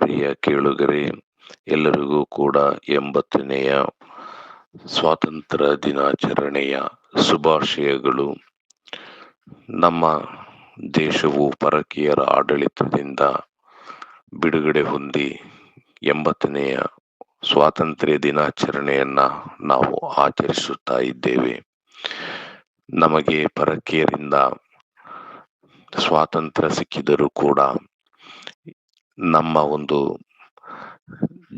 ಪ್ರಿಯ ಕೇಳುಗರೆ, ಎಲ್ಲರಿಗೂ ಕೂಡ 80ನೆಯ ಸ್ವಾತಂತ್ರ್ಯ ದಿನಾಚರಣೆಯ ಶುಭಾಶಯಗಳು. ನಮ್ಮ ದೇಶವು ಪರಕೀಯರ ಆಡಳಿತದಿಂದ ಬಿಡುಗಡೆ ಹೊಂದಿ 80ನೆಯ ಸ್ವಾತಂತ್ರ್ಯ ದಿನಾಚರಣೆಯನ್ನ ನಾವು ಆಚರಿಸುತ್ತಾ ಇದ್ದೇವೆ. ನಮಗೆ ಪರಕೀಯರಿಂದ ಸ್ವಾತಂತ್ರ್ಯ ಸಿಕ್ಕಿದರೂ ಕೂಡ ನಮ್ಮ ಒಂದು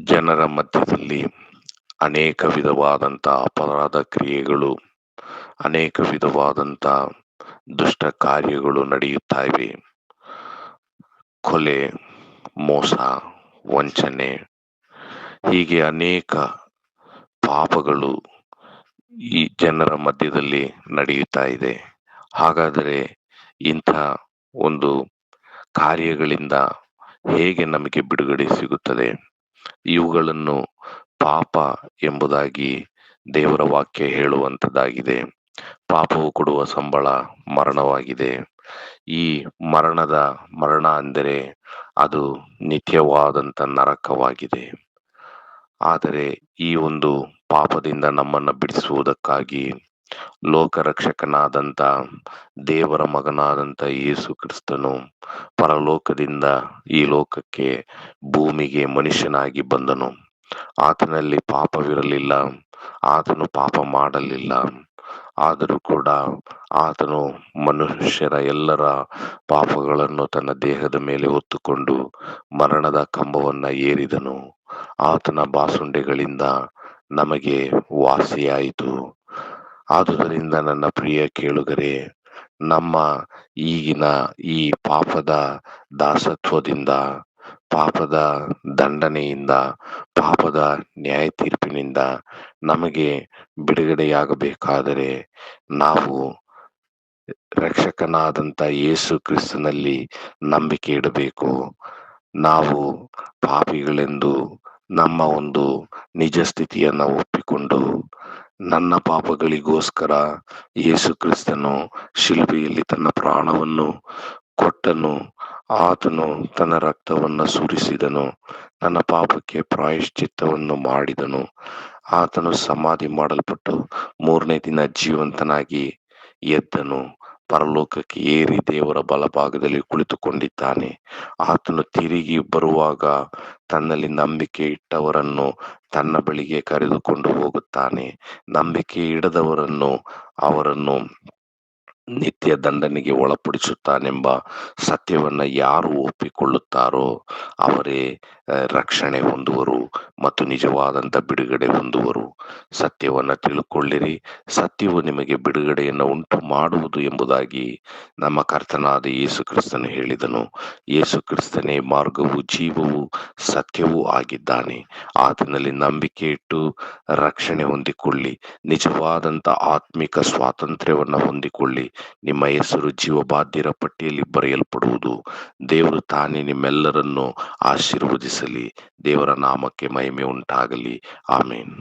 ಜನರ ಮಧ್ಯದಲ್ಲಿ ಅನೇಕ ವಿಧವಾದಂಥ ಅಪರಾಧ ಕ್ರಿಯೆಗಳು, ಅನೇಕ ವಿಧವಾದಂಥ ದುಷ್ಟ ಕಾರ್ಯಗಳು ನಡೆಯುತ್ತಾ ಇವೆ. ಕೊಲೆ, ಮೋಸ, ವಂಚನೆ, ಹೀಗೆ ಅನೇಕ ಪಾಪಗಳು ಈ ಜನರ ಮಧ್ಯದಲ್ಲಿ ನಡೆಯುತ್ತಾ ಇದೆ. ಹಾಗಾದರೆ ಇಂಥ ಒಂದು ಕಾರ್ಯಗಳಿಂದ ಹೇಗೆ ನಮಗೆ ಬಿಡುಗಡೆ ಸಿಗುತ್ತದೆ? ಇವುಗಳನ್ನು ಪಾಪ ಎಂಬುದಾಗಿ ದೇವರ ವಾಕ್ಯ ಹೇಳುವಂಥದ್ದಾಗಿದೆ. ಪಾಪವು ಕೊಡುವ ಸಂಬಳ ಮರಣವಾಗಿದೆ. ಈ ಮರಣ ಅಂದರೆ ಅದು ನಿತ್ಯವಾದಂಥ ನರಕವಾಗಿದೆ. ಆದರೆ ಈ ಒಂದು ಪಾಪದಿಂದ ನಮ್ಮನ್ನು ಬಿಡಿಸುವುದಕ್ಕಾಗಿ ಲೋಕರಕ್ಷಕನಾದಂಥ ದೇವರ ಮಗನಾದಂಥ ಯೇಸು ಕ್ರಿಸ್ತನು ಪರಲೋಕದಿಂದ ಈ ಲೋಕಕ್ಕೆ, ಭೂಮಿಗೆ ಮನುಷ್ಯನಾಗಿ ಬಂದನು. ಆತನಲ್ಲಿ ಪಾಪವಿರಲಿಲ್ಲ, ಆತನು ಪಾಪ ಮಾಡಲಿಲ್ಲ. ಆದರೂ ಕೂಡ ಆತನು ಮನುಷ್ಯರ ಎಲ್ಲರ ಪಾಪಗಳನ್ನು ತನ್ನ ದೇಹದ ಮೇಲೆ ಹೊತ್ತುಕೊಂಡು ಮರಣದ ಕಂಬವನ್ನ ಏರಿದನು. ಆತನ ಬಾಸುಂಡೆಗಳಿಂದ ನಮಗೆ ವಾಸಿಯಾಯಿತು. ಆದುದರಿಂದ ನನ್ನ ಪ್ರಿಯ ಕೇಳುಗರೆ, ನಮ್ಮ ಈಗಿನ ಈ ಪಾಪದ ದಾಸತ್ವದಿಂದ, ಪಾಪದ ದಂಡನೆಯಿಂದ, ಪಾಪದ ನ್ಯಾಯ ತೀರ್ಪಿನಿಂದ ನಮಗೆ ಬಿಡುಗಡೆಯಾಗಬೇಕಾದರೆ ನಾವು ರಕ್ಷಕನಾದಂಥ ಯೇಸು ಕ್ರಿಸ್ತನಲ್ಲಿ ನಂಬಿಕೆ ಇಡಬೇಕು. ನಾವು ಪಾಪಿಗಳೆಂದು ನಮ್ಮ ಒಂದು ನಿಜ ಸ್ಥಿತಿಯನ್ನು ಒಪ್ಪಿಕೊಂಡು, ನನ್ನ ಪಾಪಗಳಿಗೋಸ್ಕರ ಯೇಸು ಕ್ರಿಸ್ತನು ಶಿಲುಬೆಯಲ್ಲಿ ತನ್ನ ಪ್ರಾಣವನ್ನು ಕೊಟ್ಟನು, ಆತನು ತನ್ನ ರಕ್ತವನ್ನು ಸುರಿಸಿದನು, ನನ್ನ ಪಾಪಕ್ಕೆ ಪ್ರಾಯಶ್ಚಿತ್ತವನ್ನು ಮಾಡಿದನು. ಆತನು ಸಮಾಧಿ ಮಾಡಲ್ಪಟ್ಟು 3ನೇ ದಿನ ಜೀವಂತನಾಗಿ ಎದ್ದನು, ಪರಲೋಕಕ್ಕೆ ಏರಿ ದೇವರ ಬಲಭಾಗದಲ್ಲಿ ಕುಳಿತುಕೊಂಡಿದ್ದಾನೆ. ಆತನು ತಿರುಗಿ ಬರುವಾಗ ತನ್ನಲ್ಲಿ ನಂಬಿಕೆ ಇಟ್ಟವರನ್ನು ತನ್ನ ಬಳಿಗೆ ಕರೆದುಕೊಂಡು ಹೋಗುತ್ತಾನೆ. ನಂಬಿಕೆ ಇಡದವರನ್ನು ಅವರನ್ನು ನಿತ್ಯ ದಂಡನೆಗೆ ಒಳಪಡಿಸುತ್ತಾನೆಂಬ ಸತ್ಯವನ್ನ ಯಾರು ಒಪ್ಪಿಕೊಳ್ಳುತ್ತಾರೋ ಅವರೇ ರಕ್ಷಣೆ ಹೊಂದುವರು ಮತ್ತು ನಿಜವಾದಂಥ ಬಿಡುಗಡೆ ಹೊಂದುವರು. ಸತ್ಯವನ್ನ ತಿಳ್ಕೊಳ್ಳಿರಿ, ಸತ್ಯವು ನಿಮಗೆ ಬಿಡುಗಡೆಯನ್ನು ಉಂಟು ಮಾಡುವುದು ಎಂಬುದಾಗಿ ನಮ್ಮ ಕರ್ತನಾದ ಯೇಸು ಕ್ರಿಸ್ತನು ಹೇಳಿದನು. ಯೇಸು ಕ್ರಿಸ್ತನೇ ಮಾರ್ಗವು, ಜೀವವು, ಸತ್ಯವೂ ಆಗಿದ್ದಾನೆ. ಆತನಲ್ಲಿ ನಂಬಿಕೆ ಇಟ್ಟು ರಕ್ಷಣೆ ಹೊಂದಿಕೊಳ್ಳಿ, ನಿಜವಾದಂಥ ಆತ್ಮಿಕ ಸ್ವಾತಂತ್ರ್ಯವನ್ನು ಹೊಂದಿಕೊಳ್ಳಿ. ನಿಮ್ಮ ಹೆಸರು ಜೀವಬಾಧ್ಯರ ಪಟ್ಟಿಯಲ್ಲಿ ಬರೆಯಲ್ಪಡುವುದು. ದೇವರು ತಾನೇ ನಿಮ್ಮೆಲ್ಲರನ್ನು ಆಶೀರ್ವದಿಸಲಿ. ದೇವರ ನಾಮಕ್ಕೆ ಮಹಿಮೆ ಉಂಟಾಗಲಿ. ಆಮೇನ್.